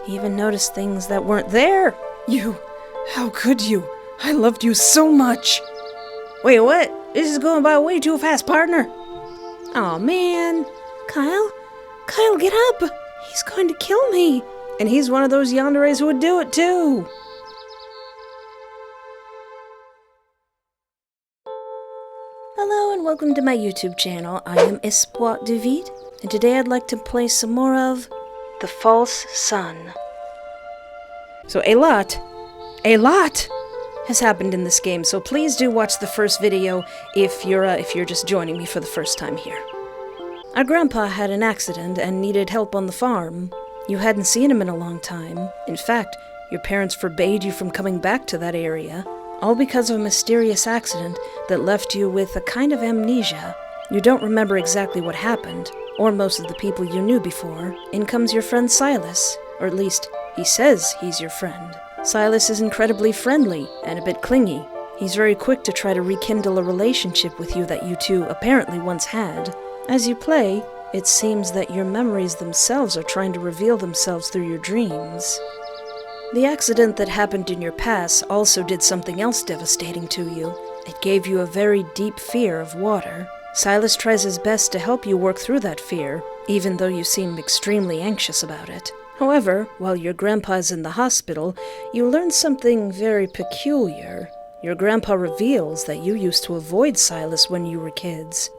He even noticed things that weren't there. You, how could you? I loved you so much. Wait, what? This is going by way too fast, partner. Aw, man. Kyle, get up. He's going to kill me. And he's one of those Yanderes who would do it, too. Hello and welcome to my YouTube channel. I am Espoir de Vide, and today I'd like to play some more of The False Sun. So a lot has happened in this game, so please do watch the first video if you're just joining me for the first time here. Our grandpa had an accident and needed help on the farm. You hadn't seen him in a long time. In fact, your parents forbade you from coming back to that area, all because of a mysterious accident that left you with a kind of amnesia. You don't remember exactly what happened, or most of the people you knew before. In comes your friend Silas, or at least, he says he's your friend. Silas is incredibly friendly and a bit clingy. He's very quick to try to rekindle a relationship with you that you two apparently once had. As you play, it seems that your memories themselves are trying to reveal themselves through your dreams. The accident that happened in your past also did something else devastating to you. It gave you a very deep fear of water. Silas tries his best to help you work through that fear, even though you seem extremely anxious about it. However, while your grandpa is in the hospital, you learn something very peculiar. Your grandpa reveals that you used to avoid Silas when you were kids.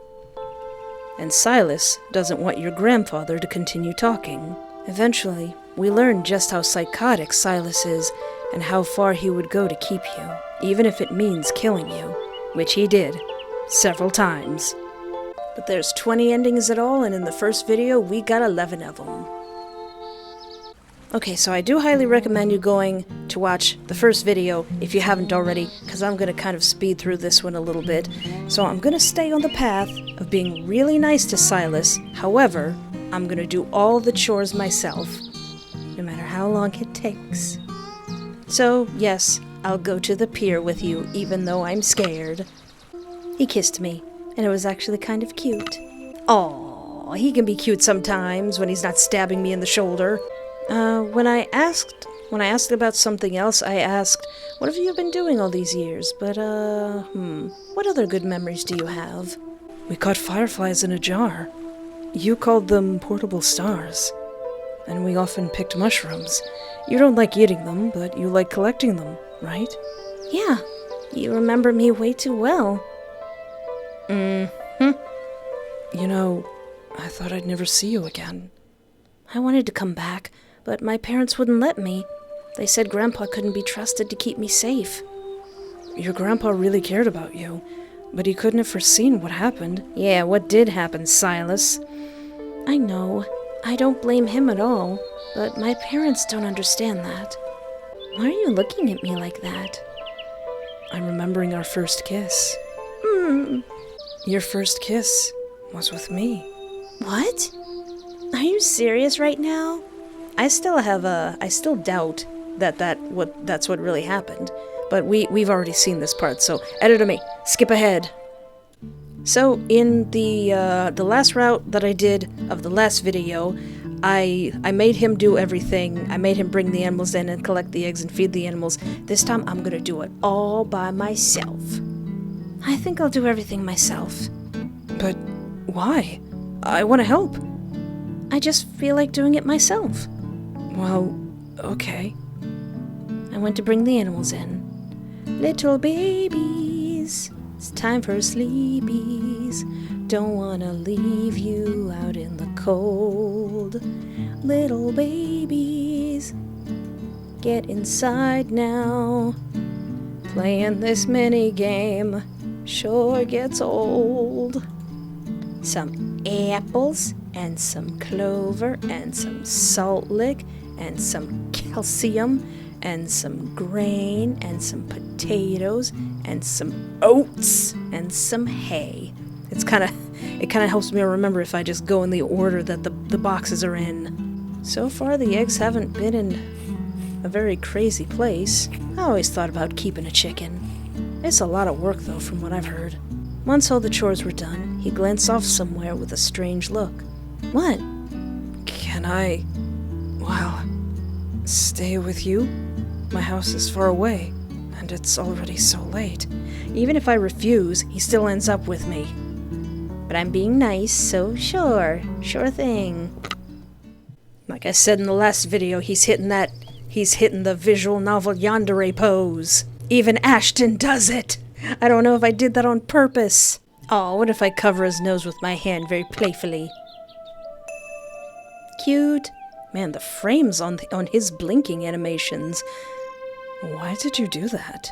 And Silas doesn't want your grandfather to continue talking. Eventually, we learn just how psychotic Silas is and how far he would go to keep you, even if it means killing you, which he did, several times. But there's 20 endings at all, and in the first video, we got 11 of them. Okay, so I do highly recommend you going to watch the first video if you haven't already, because I'm going to kind of speed through this one a little bit. So I'm going to stay on the path of being really nice to Silas. However, I'm going to do all the chores myself, no matter how long it takes. So, yes, I'll go to the pier with you, even though I'm scared. He kissed me, and it was actually kind of cute. Aw, he can be cute sometimes when he's not stabbing me in the shoulder. When I asked about something else, I asked, what have you been doing all these years? But, what other good memories do you have? We caught fireflies in a jar. You called them portable stars. And we often picked mushrooms. You don't like eating them, but you like collecting them, right? Yeah, you remember me way too well. You know, I thought I'd never see you again. I wanted to come back, but my parents wouldn't let me. They said Grandpa couldn't be trusted to keep me safe. Your grandpa really cared about you, but he couldn't have foreseen what happened. Yeah, what did happen, Silas? I know. I don't blame him at all, but my parents don't understand that. Why are you looking at me like that? I'm remembering our first kiss. Your first kiss was with me. What? Are you serious right now? I still doubt that's what really happened. But we've already seen this part, so editor me, skip ahead. So in the last route that I did of the last video, I made him do everything. I made him bring the animals in and collect the eggs and feed the animals. This time I'm gonna do it all by myself. I think I'll do everything myself. But why? I want to help. I just feel like doing it myself. Well, okay. I went to bring the animals in. Little babies, it's time for sleepies. Don't wanna leave you out in the cold. Little babies, get inside now. Playing this mini game sure gets old. Some apples and some clover and some salt lick and some calcium and some grain and some potatoes and some oats and some hay. It kind of helps me remember if I just go in the order that the boxes are in. So far the eggs haven't been in a very crazy place. I always thought about keeping a chicken. It's a lot of work though, from what I've heard. Once all the chores were done, he glanced off somewhere with a strange look. What? Can I... Well, Stay with you? My house is far away, and it's already so late. Even if I refuse, he still ends up with me. But I'm being nice, so sure thing. Like I said in the last video, he's hitting the visual novel Yandere pose. Even Ashton does it. I don't know if I did that on purpose. Oh, what if I cover his nose with my hand very playfully? Cute. Man, the frames on his blinking animations. Why did you do that?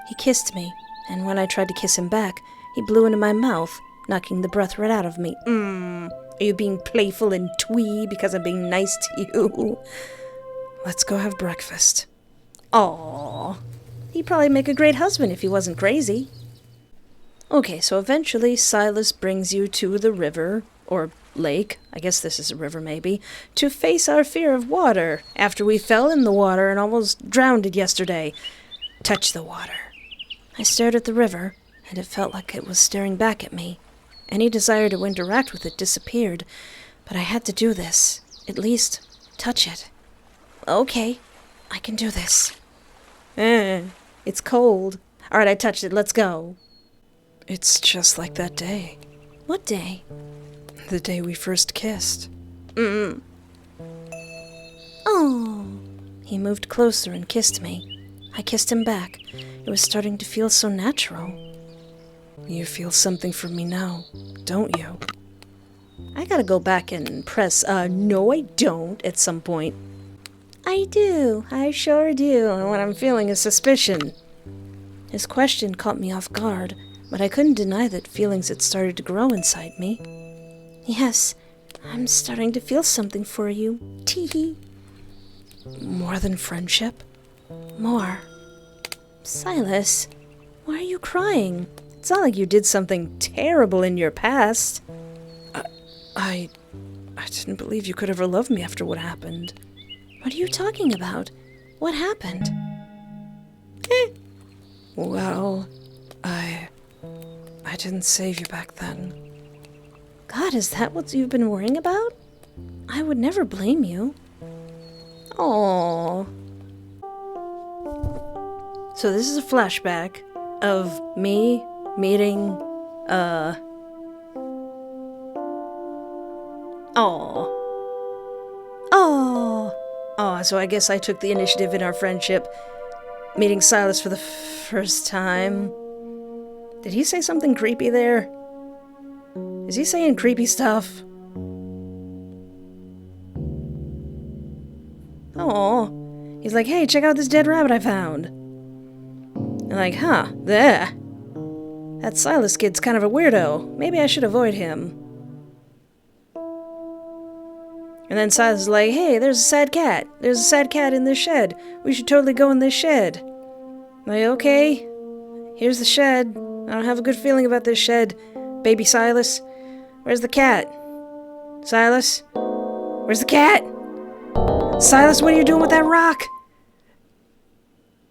He kissed me, and when I tried to kiss him back, he blew into my mouth, knocking the breath right out of me. Are you being playful and twee because I'm being nice to you? Let's go have breakfast. Aww. He'd probably make a great husband if he wasn't crazy. Okay, so eventually Silas brings you to the river, or lake, I guess this is a river maybe, to face our fear of water, after we fell in the water and almost drowned it yesterday. Touch the water. I stared at the river, and it felt like it was staring back at me. Any desire to interact with it disappeared, but I had to do this. At least, touch it. Okay, I can do this. It's cold. Alright, I touched it, let's go. It's just like that day. What day? The day we first kissed. Oh. He moved closer and kissed me. I kissed him back. It was starting to feel so natural. You feel something for me now, don't you? I gotta go back and press, no I don't, at some point. I do. I sure do. And what I'm feeling is suspicion. His question caught me off guard, but I couldn't deny that feelings had started to grow inside me. Yes, I'm starting to feel something for you. Tee-hee. More than friendship? More. Silas, why are you crying? It's not like you did something terrible in your past. I didn't believe you could ever love me after what happened. What are you talking about? What happened? Well, I didn't save you back then. God, is that what you've been worrying about? I would never blame you. Aww. So this is a flashback of me meeting, so I guess I took the initiative in our friendship, meeting Silas for the first time. Did he say something creepy there? Is he saying creepy stuff? Oh, he's like, hey, check out this dead rabbit I found. And like, huh, there. That Silas kid's kind of a weirdo. Maybe I should avoid him. And then Silas is like, hey, there's a sad cat. There's a sad cat in this shed. We should totally go in this shed. I'm like, okay, here's the shed. I don't have a good feeling about this shed. Baby Silas. Where's the cat? Silas? Where's the cat? Silas, what are you doing with that rock?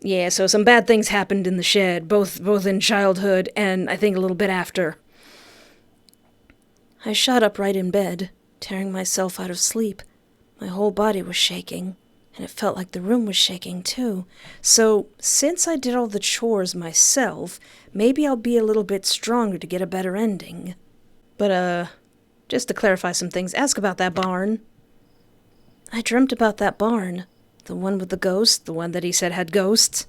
Yeah, so some bad things happened in the shed, both in childhood and I think a little bit after. I shot up right in bed, tearing myself out of sleep. My whole body was shaking, and it felt like the room was shaking too. So, since I did all the chores myself, maybe I'll be a little bit stronger to get a better ending. But, just to clarify some things, ask about that barn. I dreamt about that barn. The one with the ghost, the one that he said had ghosts.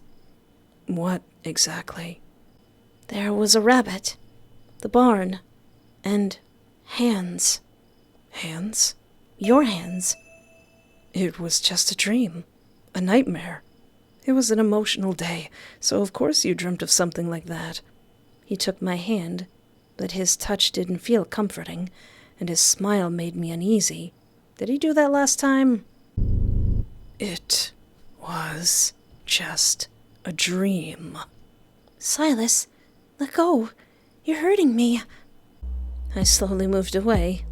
What exactly? There was a rabbit, the barn, and hands. Hands? Your hands. It was just a dream. A nightmare. It was an emotional day, so of course you dreamt of something like that. He took my hand, but his touch didn't feel comforting, and his smile made me uneasy. Did he do that last time? It was just a dream. Silas, let go. You're hurting me. I slowly moved away.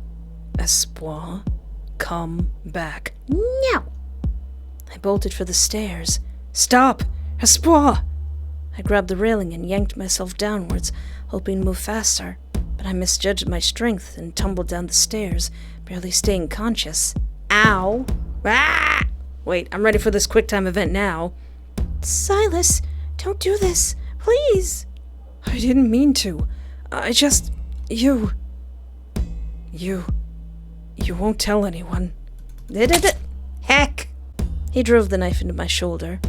Espoir, come back. No! I bolted for the stairs. Stop! Espoir! I grabbed the railing and yanked myself downwards, hoping to move faster, but I misjudged my strength and tumbled down the stairs, barely staying conscious. Ow! Ah! Wait, I'm ready for this QuickTime event now. Silas, don't do this. Please. I didn't mean to. I just... You won't tell anyone. Heck! He drove the knife into my shoulder.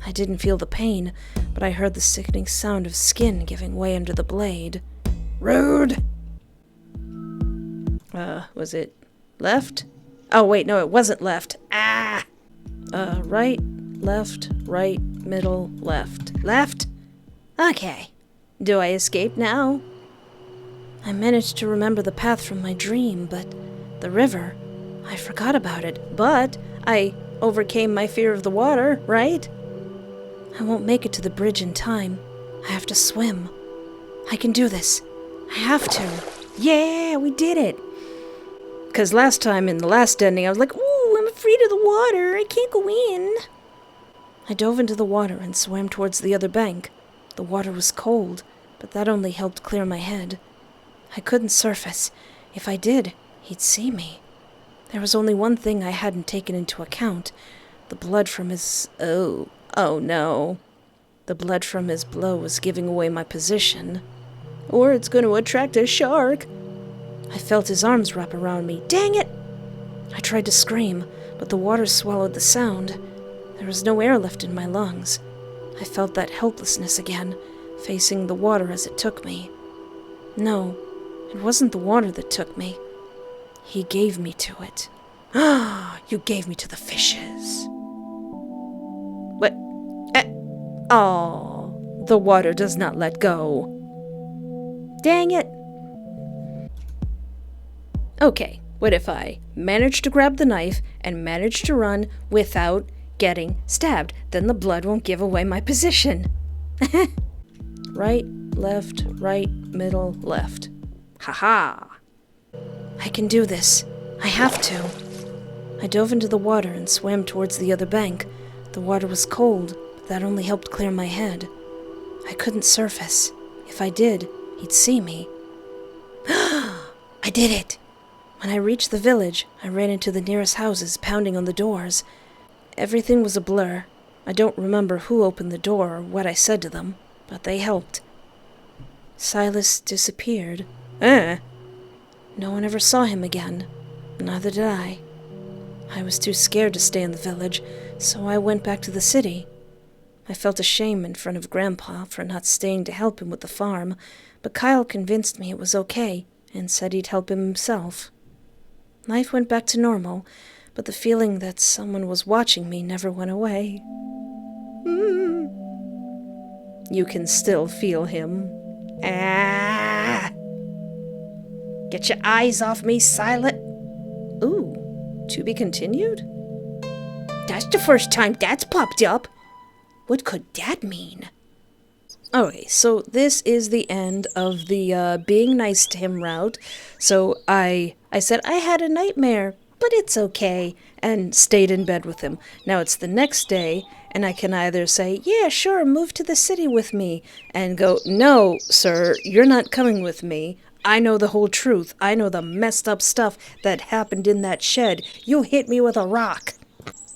I didn't feel the pain, but I heard the sickening sound of skin giving way under the blade. Rude! Was it left? Oh, wait, no, it wasn't left. Ah! Right, left, right, middle, left. Left? Okay. Do I escape now? I managed to remember the path from my dream, but the river, I forgot about it. But I overcame my fear of the water, right? I won't make it to the bridge in time. I have to swim. I can do this. I have to. Yeah, we did it. Because last time in the last ending, I was like, ooh, I'm afraid of the water. I can't go in. I dove into the water and swam towards the other bank. The water was cold, but that only helped clear my head. I couldn't surface. If I did, he'd see me. There was only one thing I hadn't taken into account. The blood from his... Oh no. The blood from his blow was giving away my position. Or it's going to attract a shark. I felt his arms wrap around me. Dang it! I tried to scream, but the water swallowed the sound. There was no air left in my lungs. I felt that helplessness again, facing the water as it took me. No, it wasn't the water that took me. He gave me to it. Ah, you gave me to the fishes. What? Oh, the water does not let go. Dang it. Okay, what if I manage to grab the knife and manage to run without getting stabbed? Then the blood won't give away my position. Right, left, right, middle, left. Ha-ha. I can do this. I have to. I dove into the water and swam towards the other bank. The water was cold, but that only helped clear my head. I couldn't surface. If I did, he'd see me. I did it! When I reached the village, I ran into the nearest houses, pounding on the doors. Everything was a blur. I don't remember who opened the door or what I said to them, but they helped. Silas disappeared. No one ever saw him again. Neither did I. I was too scared to stay in the village, so I went back to the city. I felt ashamed in front of Grandpa for not staying to help him with the farm, but Kyle convinced me it was okay and said he'd help him himself. Life went back to normal, but the feeling that someone was watching me never went away. You can still feel him. Ah! Get your eyes off me, Silas. Ooh, to be continued? That's the first time that's popped up. What could that mean? Okay, so this is the end of the being nice to him route. So I said I had a nightmare, but it's okay, and stayed in bed with him. Now it's the next day, and I can either say, yeah, sure, move to the city with me, and go, no, sir, you're not coming with me. I know the whole truth. I know the messed up stuff that happened in that shed. You hit me with a rock.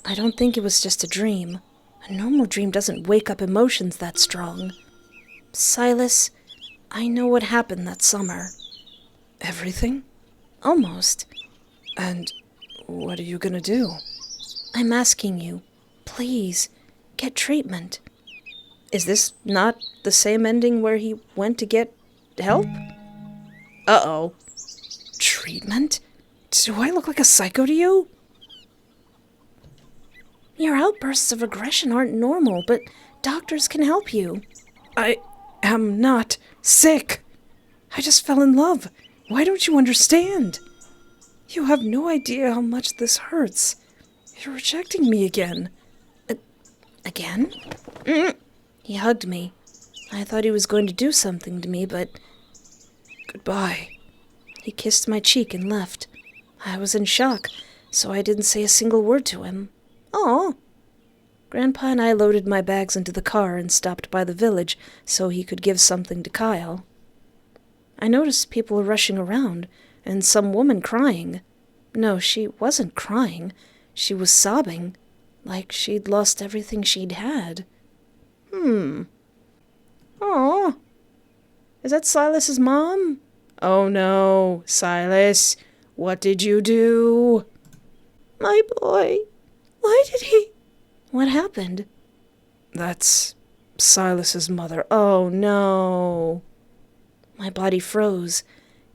I don't think it was just a dream. A normal dream doesn't wake up emotions that strong. Silas, I know what happened that summer. Everything? Almost. And what are you gonna do? I'm asking you, please, get treatment. Is this not the same ending where he went to get help? Uh-oh. Treatment? Do I look like a psycho to you? Your outbursts of aggression aren't normal, but doctors can help you. I am not sick. I just fell in love. Why don't you understand? You have no idea how much this hurts. You're rejecting me again. Again? He hugged me. I thought he was going to do something to me, but... Goodbye. He kissed my cheek and left. I was in shock, so I didn't say a single word to him. Aw. Grandpa and I loaded my bags into the car and stopped by the village so he could give something to Kyle. I noticed people were rushing around, and some woman crying. No, she wasn't crying. She was sobbing. like she'd lost everything she'd had. Oh, is that Silas's mom? Oh no, Silas, what did you do? My boy, why did he... What happened? That's Silas's mother. Oh no. My body froze.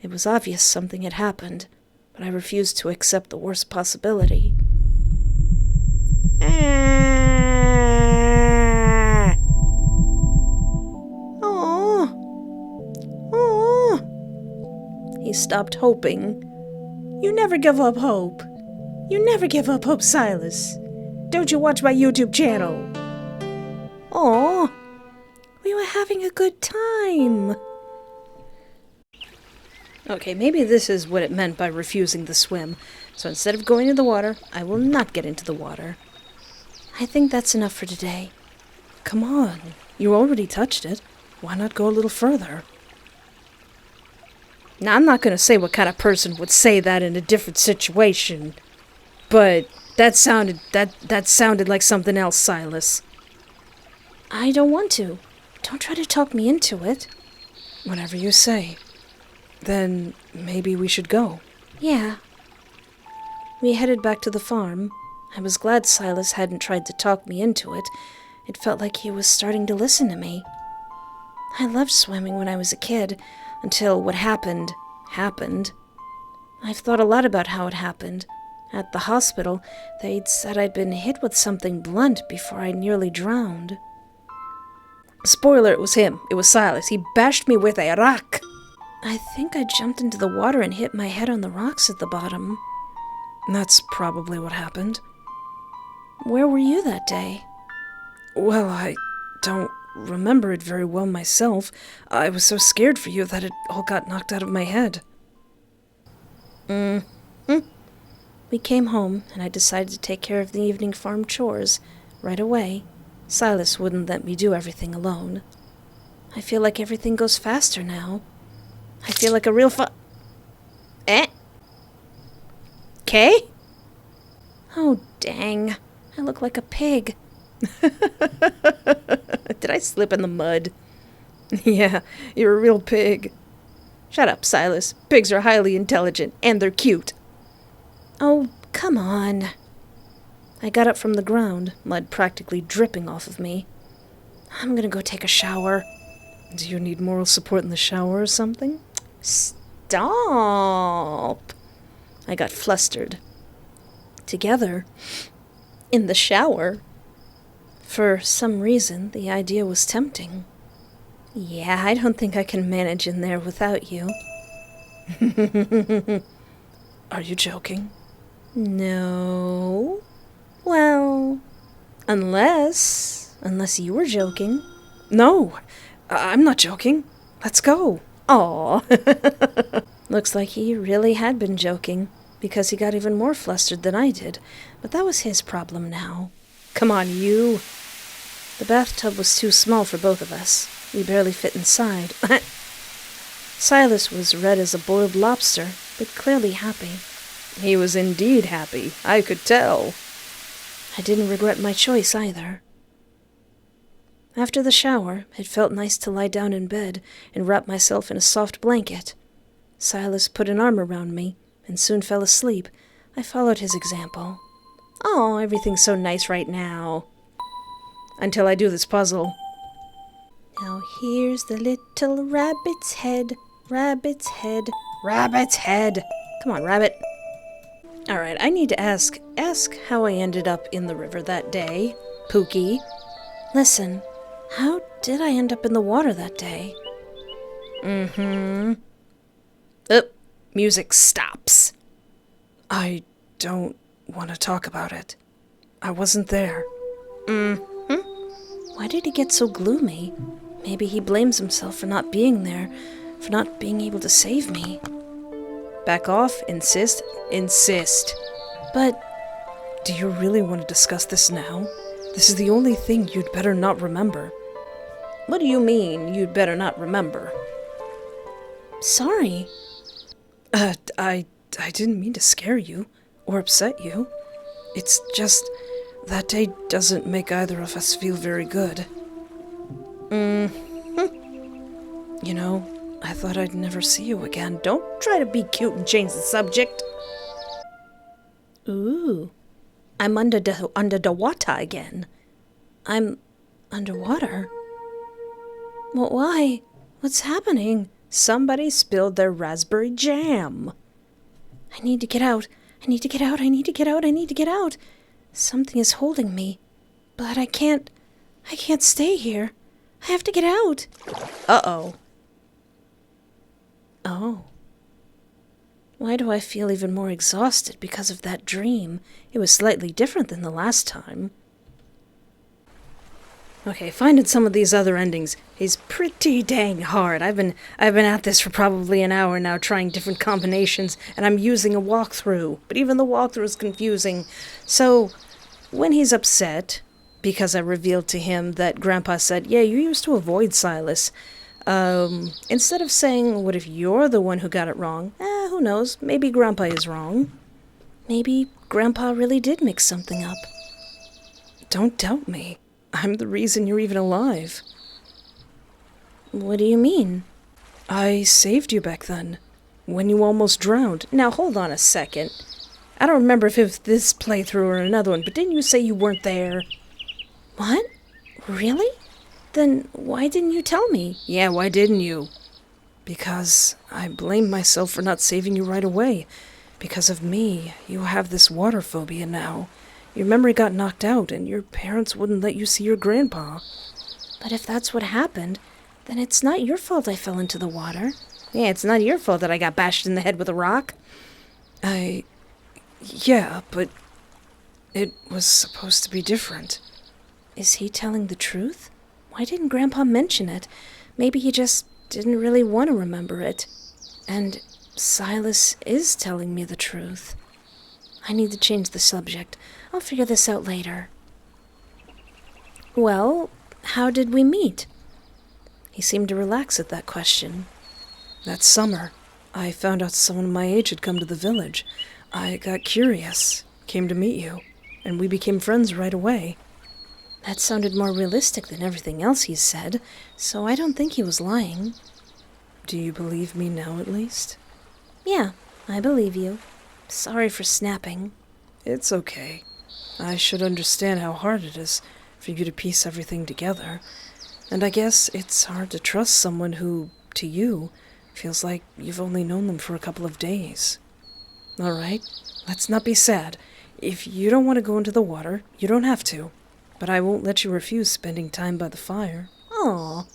It was obvious something had happened, but I refused to accept the worst possibility. He stopped hoping. You never give up hope. You never give up hope, Silas. Don't you watch my YouTube channel? Aw, we were having a good time. Okay, maybe this is what it meant by refusing the swim. So instead of going in the water, I will not get into the water. I think that's enough for today. Come on, you already touched it. Why not go a little further? Now, I'm not going to say what kind of person would say that in a different situation, but that sounded like something else, Silas. I don't want to. Don't try to talk me into it. Whatever you say. Then maybe we should go. Yeah. We headed back to the farm. I was glad Silas hadn't tried to talk me into it. It felt like he was starting to listen to me. I loved swimming when I was a kid, until what happened. I've thought a lot about how it happened. At the hospital, they'd said I'd been hit with something blunt before I nearly drowned. Spoiler, it was him. It was Silas. He bashed me with a rock. I think I jumped into the water and hit my head on the rocks at the bottom. That's probably what happened. Where were you that day? Well, I don't remember it very well myself. I was so scared for you that it all got knocked out of my head. We came home, and I decided to take care of the evening farm chores right away. Silas wouldn't let me do everything alone. I feel like everything goes faster now. I feel like a real Okay? Oh, dang. I look like a pig. Did I slip in the mud? Yeah, you're a real pig. Shut up, Silas. Pigs are highly intelligent, and they're cute. Oh, come on. I got up from the ground, mud practically dripping off of me. I'm gonna go take a shower. Do you need moral support in the shower or something? Stop! I got flustered. Together, in the shower. For some reason, the idea was tempting. Yeah, I don't think I can manage in there without you. Are you joking? No. Well, unless you were joking. No, I'm not joking. Let's go. Aw. Looks like he really had been joking, because he got even more flustered than I did. But that was his problem now. Come on, you. The bathtub was too small for both of us. We barely fit inside. Silas was red as a boiled lobster, but clearly happy. He was indeed happy. I could tell. I didn't regret my choice either. After the shower, it felt nice to lie down in bed and wrap myself in a soft blanket. Silas put an arm around me and soon fell asleep. I followed his example. Oh, everything's so nice right now. Until I do this puzzle. Now here's the little rabbit's head, rabbit's head, rabbit's head. Come on, rabbit. Alright, I need to ask how I ended up in the river that day. Pookie. Listen, how did I end up in the water that day? Oh, music stops. I don't want to talk about it. I wasn't there. Why did he get so gloomy? Maybe he blames himself for not being there, for not being able to save me. Back off, insist. But, do you really want to discuss this now? This is the only thing you'd better not remember. What do you mean, you'd better not remember? Sorry. I didn't mean to scare you, or upset you. It's just, That day doesn't make either of us feel very good. You know, I thought I'd never see you again. Don't try to be cute and change the subject. Ooh, I'm under the water again. I'm underwater? Well, why? What's happening? Somebody spilled their raspberry jam. I need to get out. I need to get out. I need to get out. I need to get out. Something is holding me. But I can't stay here. I have to get out. Uh-oh. Oh. Why do I feel even more exhausted because of that dream? It was slightly different than the last time. Okay, finding some of these other endings is pretty dang hard. I've been at this for probably an hour now, trying different combinations, and I'm using a walkthrough. But even the walkthrough is confusing. So, when he's upset, because I revealed to him that Grandpa said, yeah, you used to avoid Silas, instead of saying, what if you're the one who got it wrong? Who knows? Maybe Grandpa is wrong. Maybe Grandpa really did mix something up. Don't doubt me. I'm the reason you're even alive. What do you mean? I saved you back then, when you almost drowned. Now, hold on a second. I don't remember if it was this playthrough or another one, but didn't you say you weren't there? What? Really? Then why didn't you tell me? Yeah, why didn't you? Because I blame myself for not saving you right away. Because of me, you have this water phobia now. Your memory got knocked out, and your parents wouldn't let you see your grandpa. But if that's what happened, then it's not your fault I fell into the water. Yeah, it's not your fault that I got bashed in the head with a rock. Yeah, but it was supposed to be different. Is he telling the truth? Why didn't Grandpa mention it? Maybe he just didn't really want to remember it. And Silas is telling me the truth. I need to change the subject. I'll figure this out later. Well, how did we meet? He seemed to relax at that question. That summer, I found out someone my age had come to the village. I got curious, came to meet you, and we became friends right away. That sounded more realistic than everything else he's said, so I don't think he was lying. Do you believe me now, at least? Yeah, I believe you. Sorry for snapping. It's okay. I should understand how hard it is for you to piece everything together. And I guess it's hard to trust someone who, to you, feels like you've only known them for a couple of days. All right, let's not be sad. If you don't want to go into the water, you don't have to. But I won't let you refuse spending time by the fire. Aw.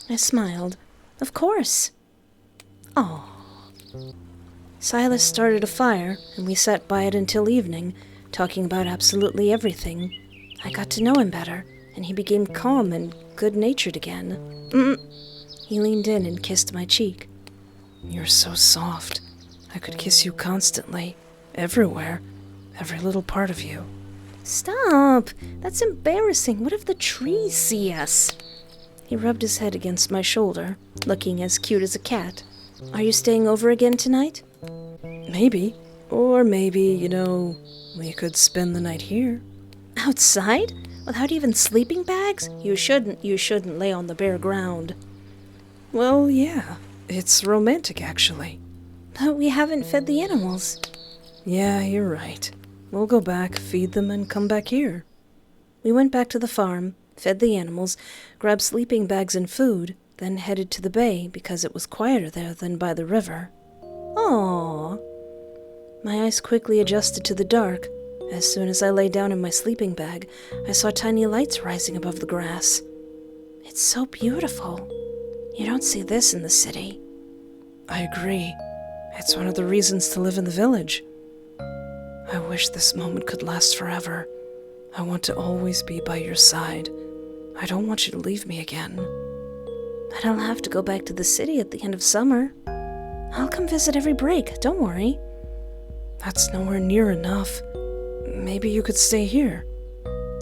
I smiled. Of course. Aw. Silas started a fire, and we sat by it until evening, talking about absolutely everything. I got to know him better, and he became calm and good-natured again. He leaned in and kissed my cheek. You're so soft. I could kiss you constantly, everywhere, every little part of you. Stop! That's embarrassing. What if the trees see us? He rubbed his head against my shoulder, looking as cute as a cat. Are you staying over again tonight? Maybe. Or maybe, we could spend the night here. Outside? Without even sleeping bags? You shouldn't lay on the bare ground. Well, yeah. It's romantic, actually. But we haven't fed the animals. Yeah, you're right. We'll go back, feed them, and come back here. We went back to the farm, fed the animals, grabbed sleeping bags and food, then headed to the bay because it was quieter there than by the river. Aww. My eyes quickly adjusted to the dark. As soon as I lay down in my sleeping bag, I saw tiny lights rising above the grass. It's so beautiful. You don't see this in the city. I agree. It's one of the reasons to live in the village. I wish this moment could last forever. I want to always be by your side. I don't want you to leave me again. But I'll have to go back to the city at the end of summer. I'll come visit every break, don't worry. That's nowhere near enough. Maybe you could stay here.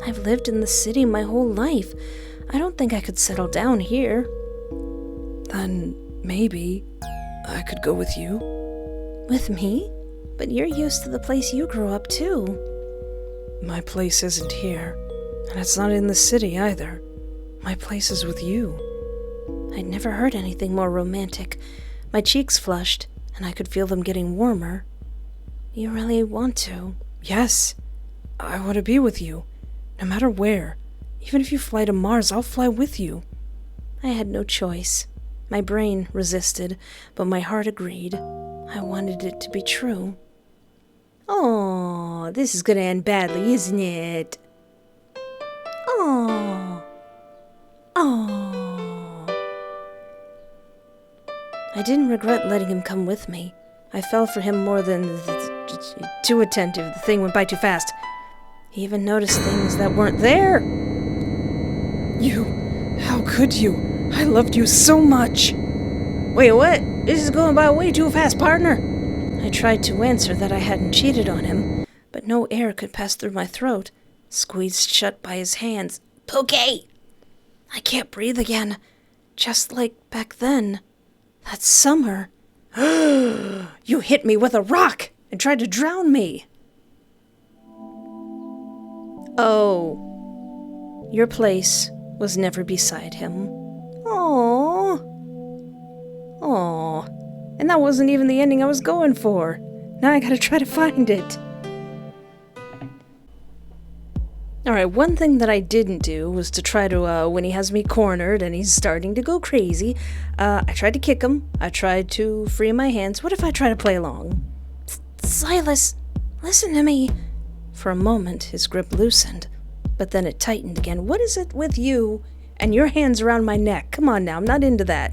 I've lived in the city my whole life. I don't think I could settle down here. Then maybe I could go with you. With me? But you're used to the place you grew up, too. My place isn't here, and it's not in the city either. My place is with you. I'd never heard anything more romantic. My cheeks flushed, and I could feel them getting warmer. You really want to? Yes. I want to be with you, no matter where. Even if you fly to Mars, I'll fly with you. I had no choice. My brain resisted, but my heart agreed. I wanted it to be true. Oh, this is going to end badly, isn't it? Oh. Oh. I didn't regret letting him come with me. I fell for him more than too attentive. The thing went by too fast. He even noticed things that weren't there. How could you? I loved you so much. Wait, what? This is going by way too fast, partner. I tried to answer that I hadn't cheated on him, but no air could pass through my throat, squeezed shut by his hands. Pookie! I can't breathe again, just like back then. That summer. You hit me with a rock and tried to drown me. Oh, your place was never beside him. Aww. Aww. And that wasn't even the ending I was going for. Now I gotta try to find it. Alright, one thing that I didn't do was to try to, when he has me cornered and he's starting to go crazy, I tried to kick him. I tried to free my hands. What if I try to play along? Silas, listen to me. For a moment, his grip loosened, but then it tightened again. What is it with you and your hands around my neck? Come on now, I'm not into that.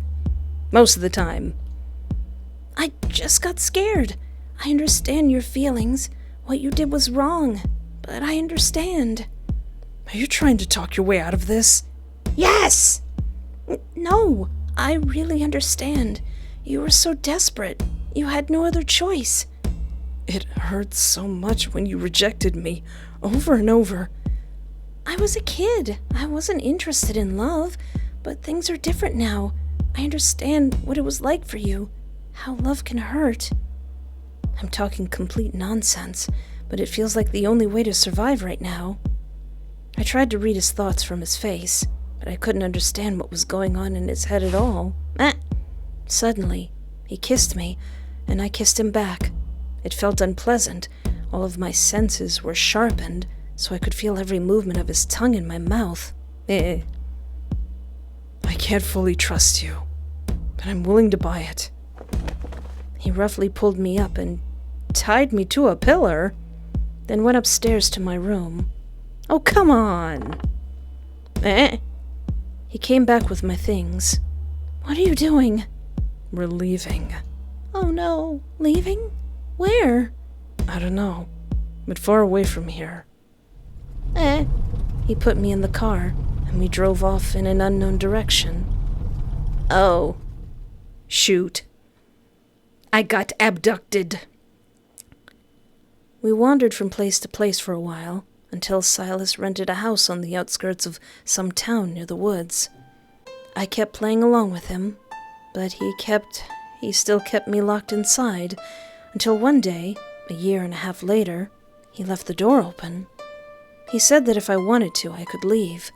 Most of the time. I just got scared. I understand your feelings. What you did was wrong, but I understand. Are you trying to talk your way out of this? Yes! No, I really understand. You were so desperate. You had no other choice. It hurt so much when you rejected me, over and over. I was a kid. I wasn't interested in love, but things are different now. I understand what it was like for you, how love can hurt. I'm talking complete nonsense, but it feels like the only way to survive right now. I tried to read his thoughts from his face, but I couldn't understand what was going on in his head at all. Suddenly, he kissed me, and I kissed him back. It felt unpleasant. All of my senses were sharpened, so I could feel every movement of his tongue in my mouth. I can't fully trust you, but I'm willing to buy it. He roughly pulled me up and tied me to a pillar, then went upstairs to my room. Oh, come on! He came back with my things. What are you doing? We're leaving. Oh no, leaving? Where? I don't know, but far away from here. He put me in the car, and we drove off in an unknown direction. Oh. Shoot. I got abducted. We wandered from place to place for a while, until Silas rented a house on the outskirts of some town near the woods. I kept playing along with him, but he still kept me locked inside, until one day, a year and a half later, he left the door open. He said that if I wanted to, I could leave.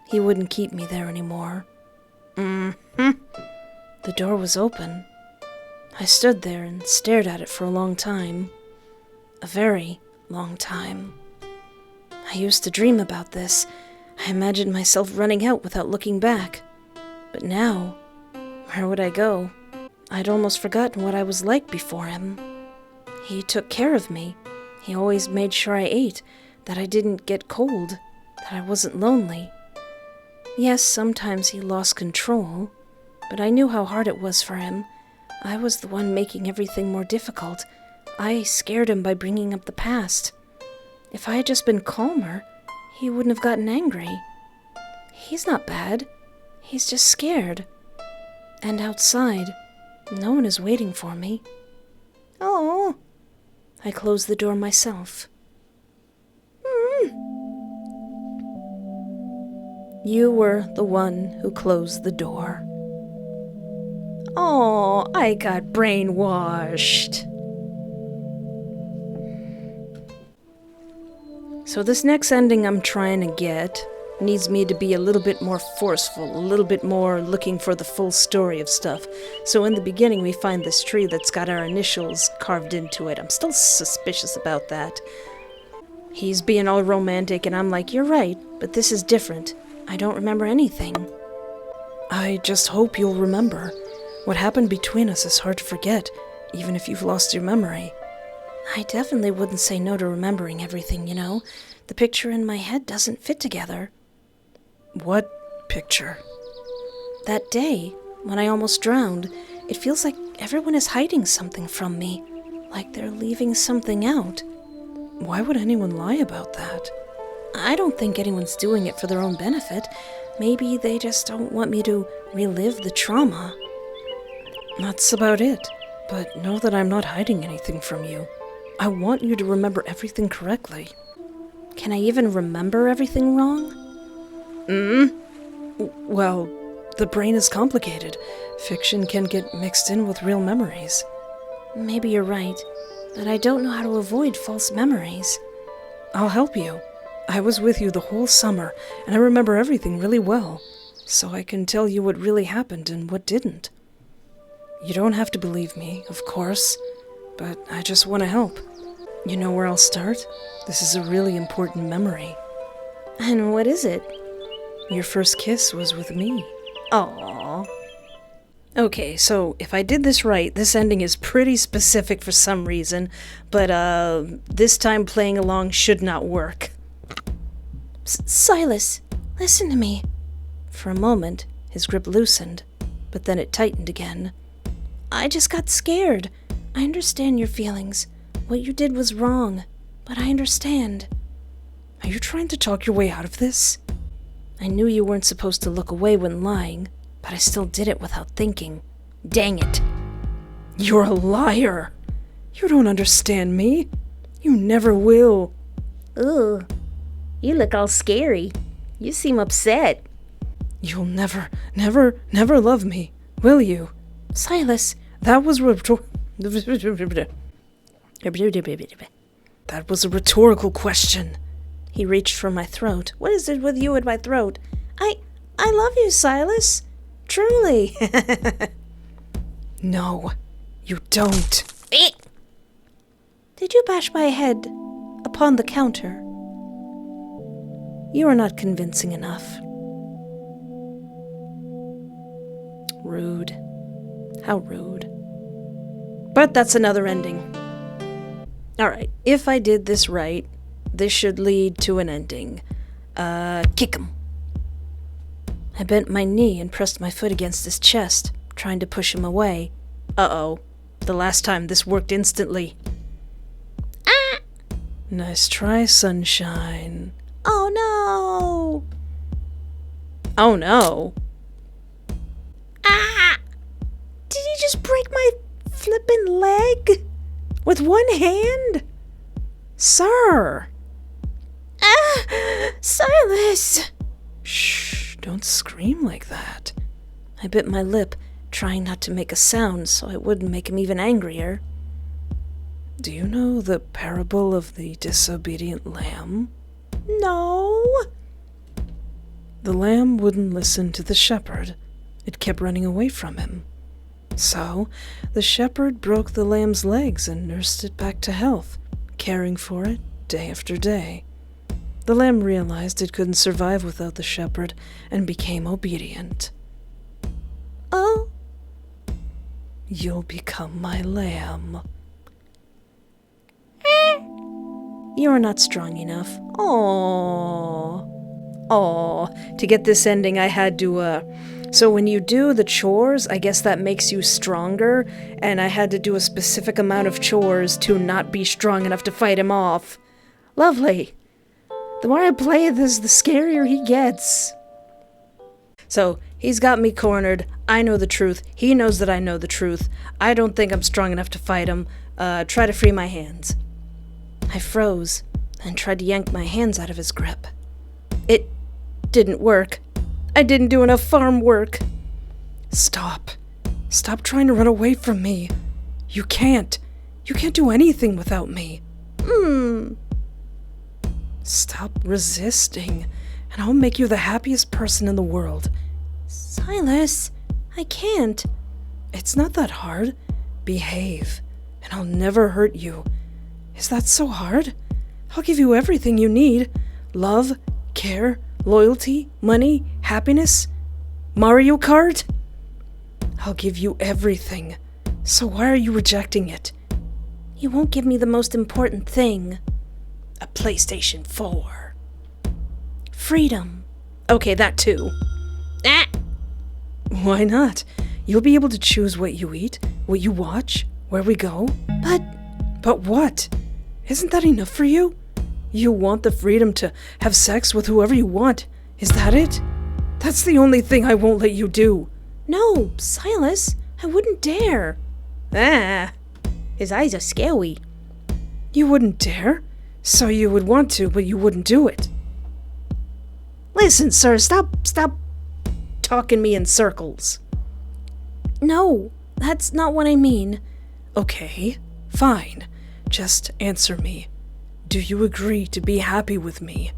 He wouldn't keep me there anymore. The door was open. I stood there and stared at it for a long time. A very long time. I used to dream about this. I imagined myself running out without looking back. But now, where would I go? I'd almost forgotten what I was like before him. He took care of me. He always made sure I ate, that I didn't get cold, that I wasn't lonely. Yes, sometimes he lost control, but I knew how hard it was for him. I was the one making everything more difficult. I scared him by bringing up the past. If I had just been calmer, he wouldn't have gotten angry. He's not bad. He's just scared. And outside, no one is waiting for me. Oh, I closed the door myself. You were the one who closed the door. Oh, I got brainwashed. So this next ending I'm trying to get needs me to be a little bit more forceful, a little bit more looking for the full story of stuff. So in the beginning we find this tree that's got our initials carved into it. I'm still suspicious about that. He's being all romantic and I'm like, you're right, but this is different. I don't remember anything. I just hope you'll remember. What happened between us is hard to forget, even if you've lost your memory. I definitely wouldn't say no to remembering everything, you know. The picture in my head doesn't fit together. What picture? That day, when I almost drowned, it feels like everyone is hiding something from me. Like they're leaving something out. Why would anyone lie about that? I don't think anyone's doing it for their own benefit. Maybe they just don't want me to relive the trauma. That's about it. But know that I'm not hiding anything from you. I want you to remember everything correctly. Can I even remember everything wrong? Well, the brain is complicated. Fiction can get mixed in with real memories. Maybe you're right, but I don't know how to avoid false memories. I'll help you. I was with you the whole summer, and I remember everything really well, so I can tell you what really happened and what didn't. You don't have to believe me, of course, but I just want to help. You know where I'll start? This is a really important memory. And what is it? Your first kiss was with me. Aww. Okay, so if I did this right, this ending is pretty specific for some reason, but this time playing along should not work. Silas, listen to me. For a moment, his grip loosened, but then it tightened again. I just got scared. I understand your feelings. What you did was wrong, but I understand. Are you trying to talk your way out of this? I knew you weren't supposed to look away when lying, but I still did it without thinking. Dang it. You're a liar. You don't understand me. You never will. Ooh, you look all scary. You seem upset. You'll never love me, will you? Silas, that was That was a rhetorical question. He reached for my throat. What is it with you and my throat? I love you, Silas. Truly. No, you don't. Did you bash my head upon the counter? You are not convincing enough. Rude. How rude. But that's another ending. Alright, if I did this right, this should lead to an ending. Kick him. I bent my knee and pressed my foot against his chest, trying to push him away. Uh-oh. The last time this worked instantly. Ah! Nice try, sunshine. Oh no! Oh no? Ah! Did he just break my flippin' leg? With one hand? Sir! Ah! Silas! Shh, don't scream like that. I bit my lip, trying not to make a sound so I wouldn't make him even angrier. Do you know the parable of the disobedient lamb? No. The lamb wouldn't listen to the shepherd. It kept running away from him. So, the shepherd broke the lamb's legs and nursed it back to health, caring for it day after day. The lamb realized it couldn't survive without the shepherd and became obedient. Oh? You'll become my lamb. You're not strong enough. Aww. Aww. To get this ending, I had to, So when you do the chores, I guess that makes you stronger, and I had to do a specific amount of chores to not be strong enough to fight him off. Lovely. The more I play this, the scarier he gets. So, he's got me cornered. I know the truth. He knows that I know the truth. I don't think I'm strong enough to fight him. Try to free my hands. I froze and tried to yank my hands out of his grip. It didn't work. I didn't do enough farm work. Stop. Stop trying to run away from me. You can't. You can't do anything without me. Stop resisting, and I'll make you the happiest person in the world. Silas, I can't. It's not that hard. Behave, and I'll never hurt you. Is that so hard? I'll give you everything you need. Love, care, loyalty, money, happiness. Mario Kart? I'll give you everything. So why are you rejecting it? You won't give me the most important thing. A PlayStation 4. Freedom. Okay, that too. Ah! Why not? You'll be able to choose what you eat, what you watch, where we go. But what? Isn't that enough for you? You want the freedom to have sex with whoever you want. Is that it? That's the only thing I won't let you do. No, Silas, I wouldn't dare. Ah, his eyes are scary. You wouldn't dare? So you would want to, but you wouldn't do it. Listen, sir, stop Talking me in circles. No, that's not what I mean. Okay, fine. Just answer me. Do you agree to be happy with me?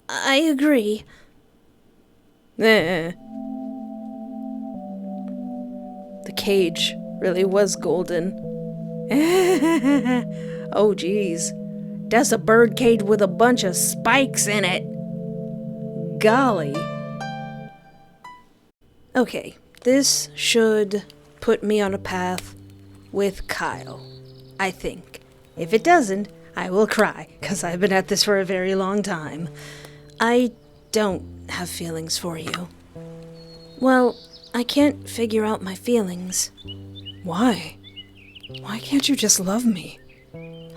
I agree. The cage really was golden. Oh, geez. That's a bird cage with a bunch of spikes in it. Golly. Okay, this should put me on a path with Kyle, I think. If it doesn't, I will cry, because I've been at this for a very long time. I don't have feelings for you. Well, I can't figure out my feelings. Why? Why can't you just love me?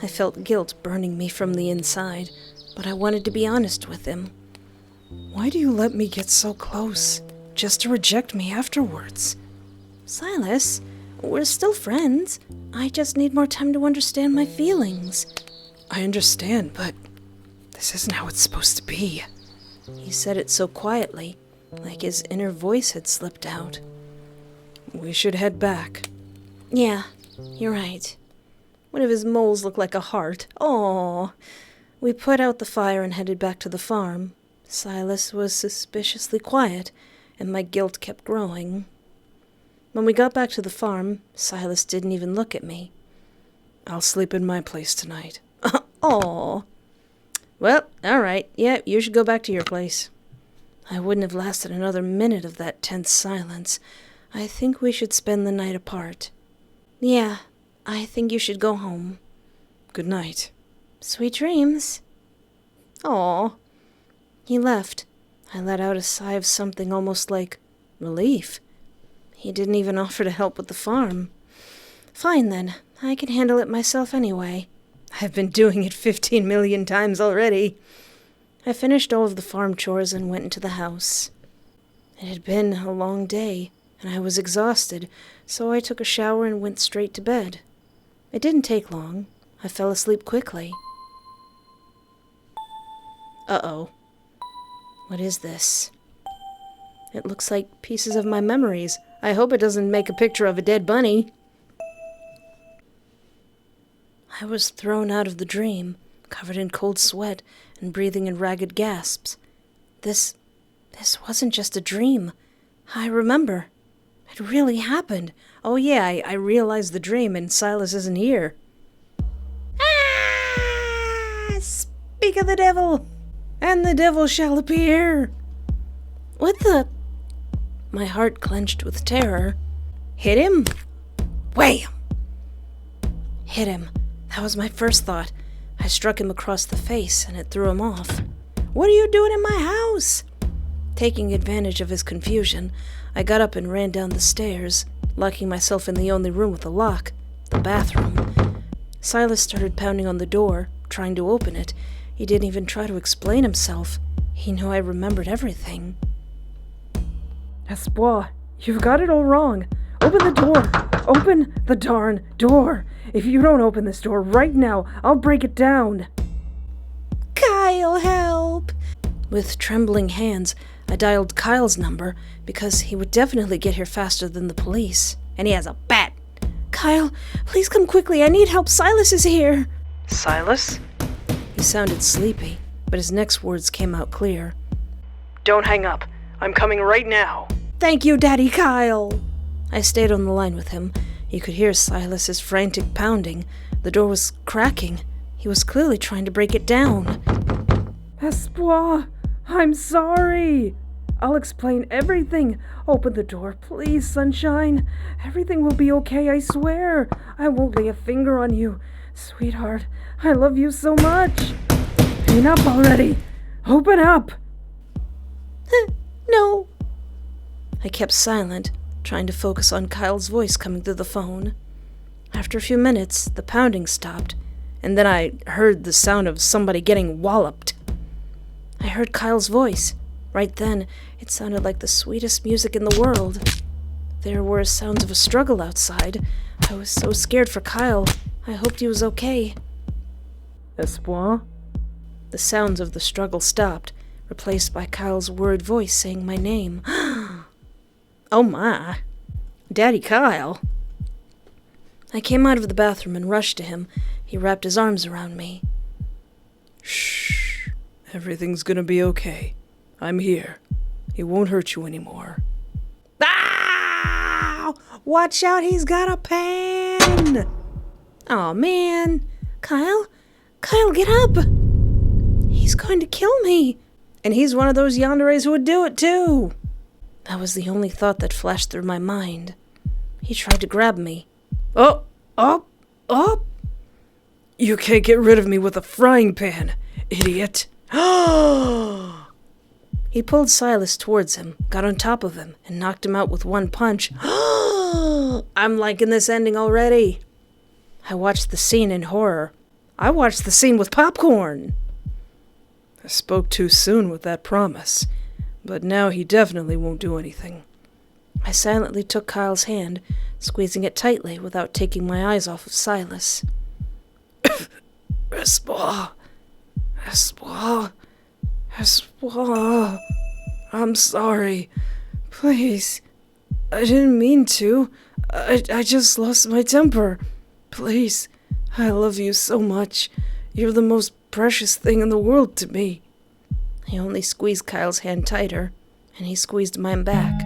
I felt guilt burning me from the inside, but I wanted to be honest with him. Why do you let me get so close, just to reject me afterwards? Silas, we're still friends. I just need more time to understand my feelings. I understand, but this isn't how it's supposed to be. He said it so quietly, like his inner voice had slipped out. We should head back. Yeah, you're right. One of his moles looked like a heart. Aww. We put out the fire and headed back to the farm. Silas was suspiciously quiet, and my guilt kept growing. When we got back to the farm, Silas didn't even look at me. I'll sleep in my place tonight. Aww. Well, all right. Yeah, you should go back to your place. I wouldn't have lasted another minute of that tense silence. I think we should spend the night apart. Yeah, I think you should go home. Good night. Sweet dreams. Aw. He left. I let out a sigh of something almost like relief. He didn't even offer to help with the farm. Fine then, I can handle it myself anyway. I've been doing it 15 million times already. I finished all of the farm chores and went into the house. It had been a long day, and I was exhausted, so I took a shower and went straight to bed. It didn't take long. I fell asleep quickly. Uh-oh. What is this? It looks like pieces of my memories. I hope it doesn't make a picture of a dead bunny. I was thrown out of the dream, covered in cold sweat and breathing in ragged gasps. This wasn't just a dream. I remember. It really happened. Oh yeah, I realized the dream and Silas isn't here. Ah! Speak of the devil, and the devil shall appear. What the? My heart clenched with terror. Hit him? Wham! Hit him. That was my first thought. I struck him across the face, and it threw him off. What are you doing in my house? Taking advantage of his confusion, I got up and ran down the stairs, locking myself in the only room with a lock, the bathroom. Silas started pounding on the door, trying to open it. He didn't even try to explain himself. He knew I remembered everything. Espoir, you've got it all wrong. Open the door. Open the darn door. If you don't open this door right now, I'll break it down. Kyle, help! With trembling hands, I dialed Kyle's number because he would definitely get here faster than the police. And he has a bat. Kyle, please come quickly. I need help. Silas is here. Silas? He sounded sleepy, but his next words came out clear. Don't hang up. I'm coming right now. Thank you, Daddy Kyle! I stayed on the line with him. You could hear Silas's frantic pounding. The door was cracking. He was clearly trying to break it down. Espoir, I'm sorry. I'll explain everything. Open the door, please, sunshine. Everything will be okay, I swear. I won't lay a finger on you. Sweetheart, I love you so much. Open up already. Open up. No. I kept silent, trying to focus on Kyle's voice coming through the phone. After a few minutes, the pounding stopped, and then I heard the sound of somebody getting walloped. I heard Kyle's voice. Right then, it sounded like the sweetest music in the world. There were sounds of a struggle outside. I was so scared for Kyle. I hoped he was okay. Espoir? The sounds of the struggle stopped, replaced by Kyle's worried voice saying my name. Oh my. Daddy Kyle. I came out of the bathroom and rushed to him. He wrapped his arms around me. Shh. Everything's gonna be okay. I'm here. He won't hurt you anymore. Ah! Watch out, he's got a pan! Aw, man. Kyle, get up! He's going to kill me. And he's one of those Yanderes who would do it too. That was the only thought that flashed through my mind. He tried to grab me. Oh! You can't get rid of me with a frying pan, idiot. He pulled Silas towards him, got on top of him, and knocked him out with one punch. I'm liking this ending already. I watched the scene in horror. I watched the scene with popcorn. I spoke too soon with that promise, but now he definitely won't do anything. I silently took Kyle's hand, squeezing it tightly without taking my eyes off of Silas. Espoir. I'm sorry. Please. I didn't mean to. I just lost my temper. Please. I love you so much. You're the most precious thing in the world to me. I only squeezed Kyle's hand tighter, and he squeezed mine back.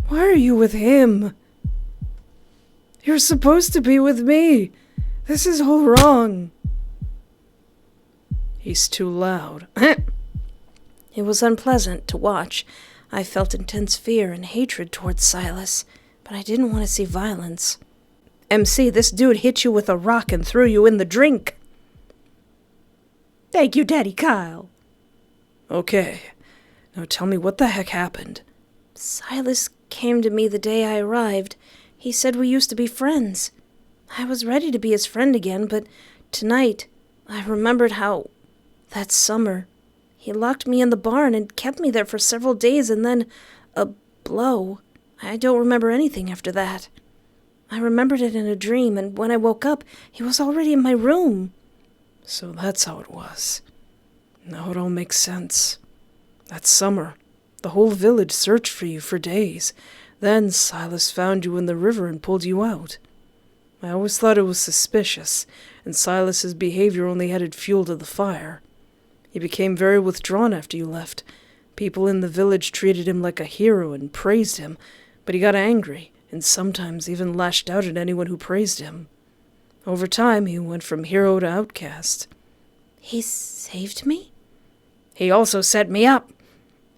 Why are you with him? You're supposed to be with me. This is all wrong. He's too loud. It was unpleasant to watch. I felt intense fear and hatred towards Silas, but I didn't want to see violence. MC, this dude hit you with a rock and threw you in the drink. Thank you, Daddy Kyle. Okay. Now tell me what the heck happened. Silas came to me the day I arrived. He said we used to be friends. I was ready to be his friend again, but tonight I remembered how, that summer, he locked me in the barn and kept me there for several days, and then a blow. I don't remember anything after that. I remembered it in a dream, and when I woke up, he was already in my room. So that's how it was. Now it all makes sense. That summer, the whole village searched for you for days. Then Silas found you in the river and pulled you out. I always thought it was suspicious, and Silas's behavior only added fuel to the fire. He became very withdrawn after you left. People in the village treated him like a hero and praised him, but he got angry, and sometimes even lashed out at anyone who praised him. Over time, he went from hero to outcast. He saved me? He also set me up.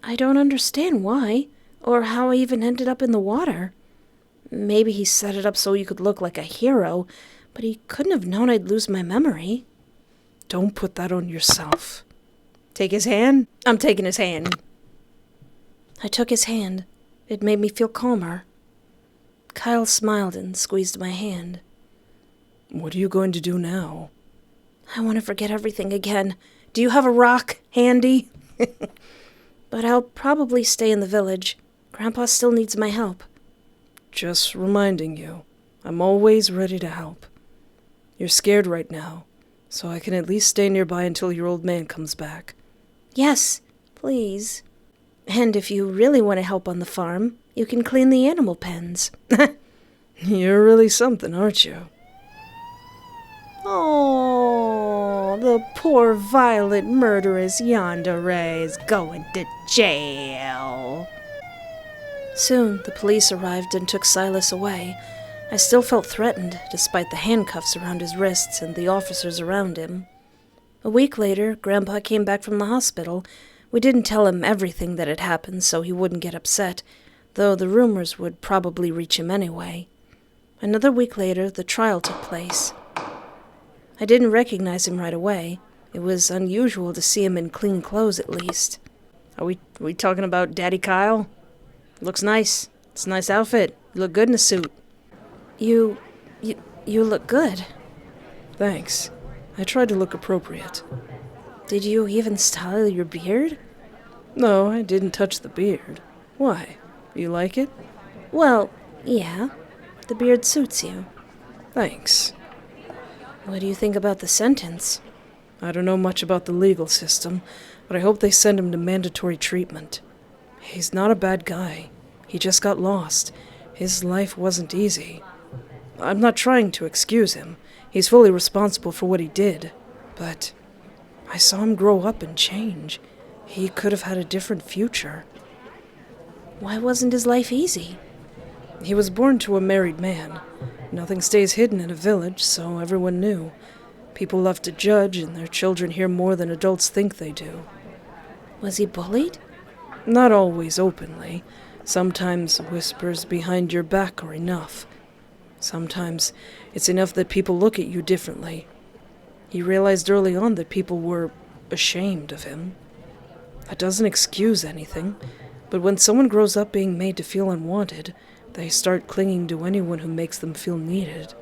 I don't understand why, or how I even ended up in the water. Maybe he set it up so you could look like a hero, but he couldn't have known I'd lose my memory. Don't put that on yourself. Take his hand? I'm taking his hand. I took his hand. It made me feel calmer. Kyle smiled and squeezed my hand. What are you going to do now? I want to forget everything again. Do you have a rock handy? But I'll probably stay in the village. Grandpa still needs my help. Just reminding you, I'm always ready to help. You're scared right now, so I can at least stay nearby until your old man comes back. Yes, please. And if you really want to help on the farm, you can clean the animal pens. You're really something, aren't you? Oh, The poor violent murderous Yandere is going to jail. Soon, the police arrived and took Silas away. I still felt threatened, despite the handcuffs around his wrists and the officers around him. A week later, Grandpa came back from the hospital. We didn't tell him everything that had happened so he wouldn't get upset, though the rumors would probably reach him anyway. Another week later, the trial took place. I didn't recognize him right away. It was unusual to see him in clean clothes, at least. Are we talking about Daddy Kyle? Looks nice. It's a nice outfit. You look good in a suit. You look good. Thanks. I tried to look appropriate. Did you even style your beard? No, I didn't touch the beard. Why? You like it? Well, yeah. The beard suits you. Thanks. What do you think about the sentence? I don't know much about the legal system, but I hope they send him to mandatory treatment. He's not a bad guy. He just got lost. His life wasn't easy. I'm not trying to excuse him. He's fully responsible for what he did. But I saw him grow up and change. He could have had a different future. Why wasn't his life easy? He was born to a married man. Nothing stays hidden in a village, so everyone knew. People love to judge, and their children hear more than adults think they do. Was he bullied? Not always openly. Sometimes whispers behind your back are enough. Sometimes it's enough that people look at you differently. He realized early on that people were ashamed of him. That doesn't excuse anything, but when someone grows up being made to feel unwanted, they start clinging to anyone who makes them feel needed.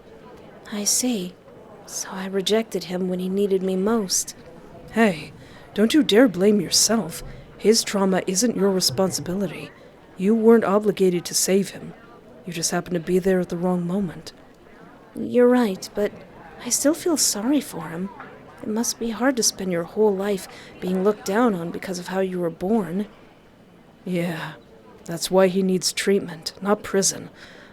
I see. So I rejected him when he needed me most. Hey, don't you dare blame yourself. His trauma isn't your responsibility. You weren't obligated to save him. You just happened to be there at the wrong moment. You're right, but I still feel sorry for him. It must be hard to spend your whole life being looked down on because of how you were born. Yeah, that's why he needs treatment, not prison.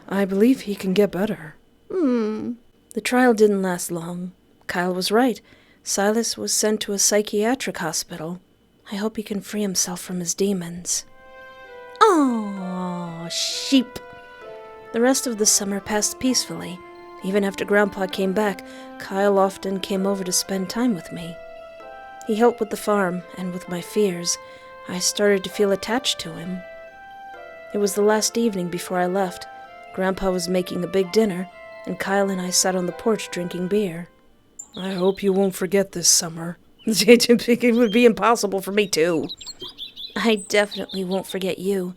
I believe he can get better. The trial didn't last long. Kyle was right. Silas was sent to a psychiatric hospital. I hope he can free himself from his demons. Oh, sheep. The rest of the summer passed peacefully. Even after Grandpa came back, Kyle often came over to spend time with me. He helped with the farm and with my fears. I started to feel attached to him. It was the last evening before I left. Grandpa was making a big dinner, and Kyle and I sat on the porch drinking beer. I hope you won't forget this summer. It would be impossible for me too. I definitely won't forget you.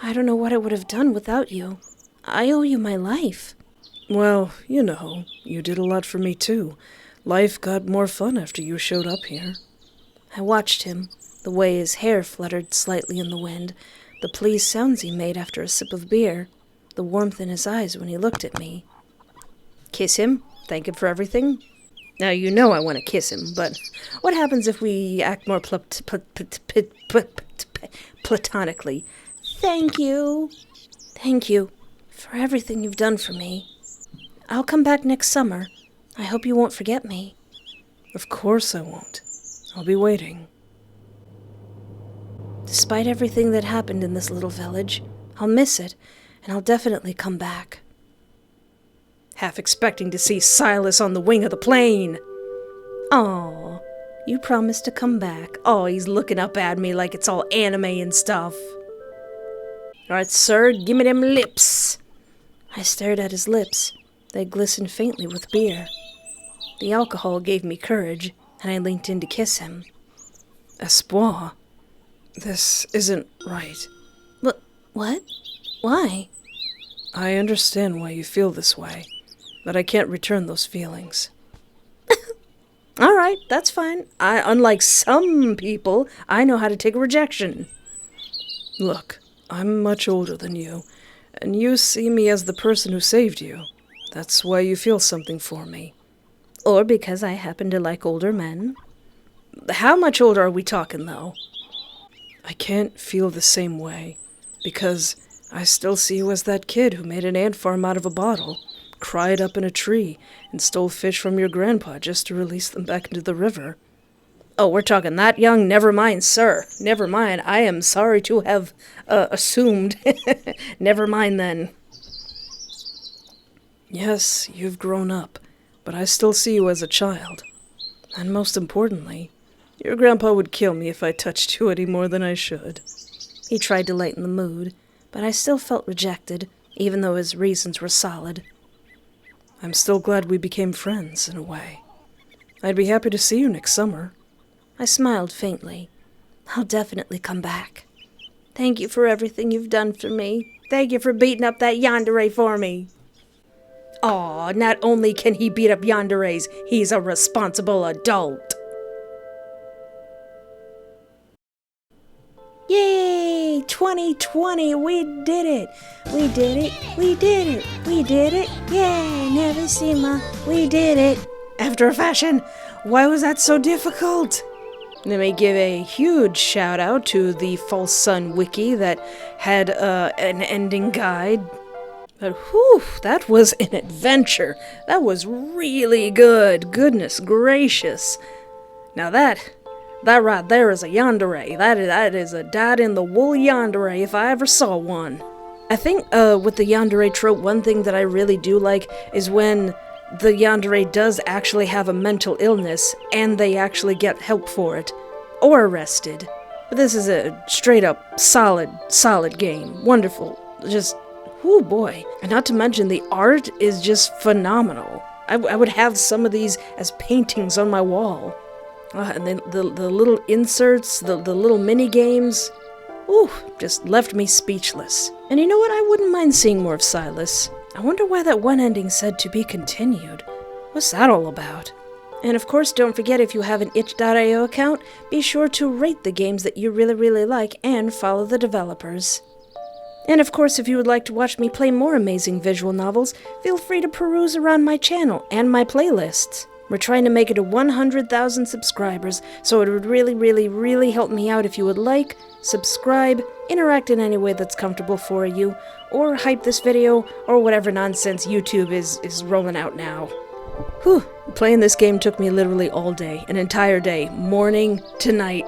I don't know what I would have done without you. I owe you my life. Well, you know, you did a lot for me too. Life got more fun after you showed up here. I watched him, the way his hair fluttered slightly in the wind, the pleased sounds he made after a sip of beer, the warmth in his eyes when he looked at me. Kiss him? Thank him for everything? Now, you know I want to kiss him, but what happens if we act more platonically? Thank you. Thank you for everything you've done for me. I'll come back next summer. I hope you won't forget me. Of course I won't. I'll be waiting. Despite everything that happened in this little village, I'll miss it, and I'll definitely come back. Half expecting to see Silas on the wing of the plane. Aw, you promised to come back. Oh, he's looking up at me like it's all anime and stuff. All right, sir, give me them lips. I stared at his lips. They glistened faintly with beer. The alcohol gave me courage, and I leaned in to kiss him. Espoir, this isn't right. What? Why? I understand why you feel this way, but I can't return those feelings. All right, that's fine. Unlike some people, I know how to take a rejection. Look, I'm much older than you, and you see me as the person who saved you. That's why you feel something for me. Or because I happen to like older men. How much older are we talking, though? I can't feel the same way, because I still see you as that kid who made an ant farm out of a bottle, cried up in a tree and stole fish from your grandpa just to release them back into the river. Oh, we're talking that young? Never mind, sir. Never mind. I am sorry to have assumed. Never mind then. Yes, you've grown up, but I still see you as a child. And most importantly, your grandpa would kill me if I touched you any more than I should. He tried to lighten the mood, but I still felt rejected, even though his reasons were solid. I'm still glad we became friends, in a way. I'd be happy to see you next summer. I smiled faintly. I'll definitely come back. Thank you for everything you've done for me. Thank you for beating up that Yandere for me. Aw, not only can he beat up Yanderes, he's a responsible adult. Yay! 2020, we did it! We did it! We did it! We did it! Yay! Never see we did it! After a fashion, why was that so difficult? Let me give a huge shout out to the False Sun wiki that had an ending guide. But whew, that was an adventure. That was really good. Goodness gracious. Now that right there is a yandere. That is a dyed-in-the-wool yandere if I ever saw one. I think with the yandere trope, one thing that I really do like is when the yandere does actually have a mental illness and they actually get help for it. Or arrested. But this is a straight-up solid game. Wonderful. Just, oh boy. And not to mention the art is just phenomenal. I would have some of these as paintings on my wall. And then the little inserts, the little mini games, ooh, just left me speechless. And you know what? I wouldn't mind seeing more of Silas. I wonder why that one ending said to be continued. What's that all about? And of course, don't forget, if you have an itch.io account, be sure to rate the games that you really like and follow the developers. And of course, if you would like to watch me play more amazing visual novels, feel free to peruse around my channel and my playlists. We're trying to make it to 100,000 subscribers, so it would really help me out if you would like, subscribe, interact in any way that's comfortable for you, or hype this video, or whatever nonsense YouTube is rolling out now. Whew, playing this game took me literally all day, an entire day, morning to night.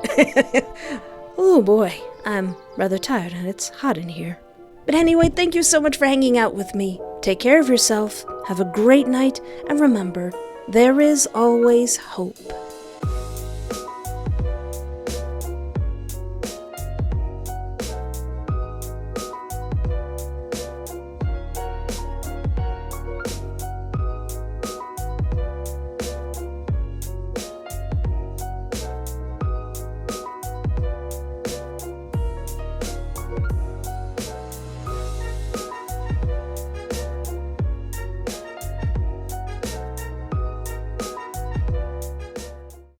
Oh boy, I'm rather tired and it's hot in here. But anyway, thank you so much for hanging out with me. Take care of yourself, have a great night, and remember, there is always hope.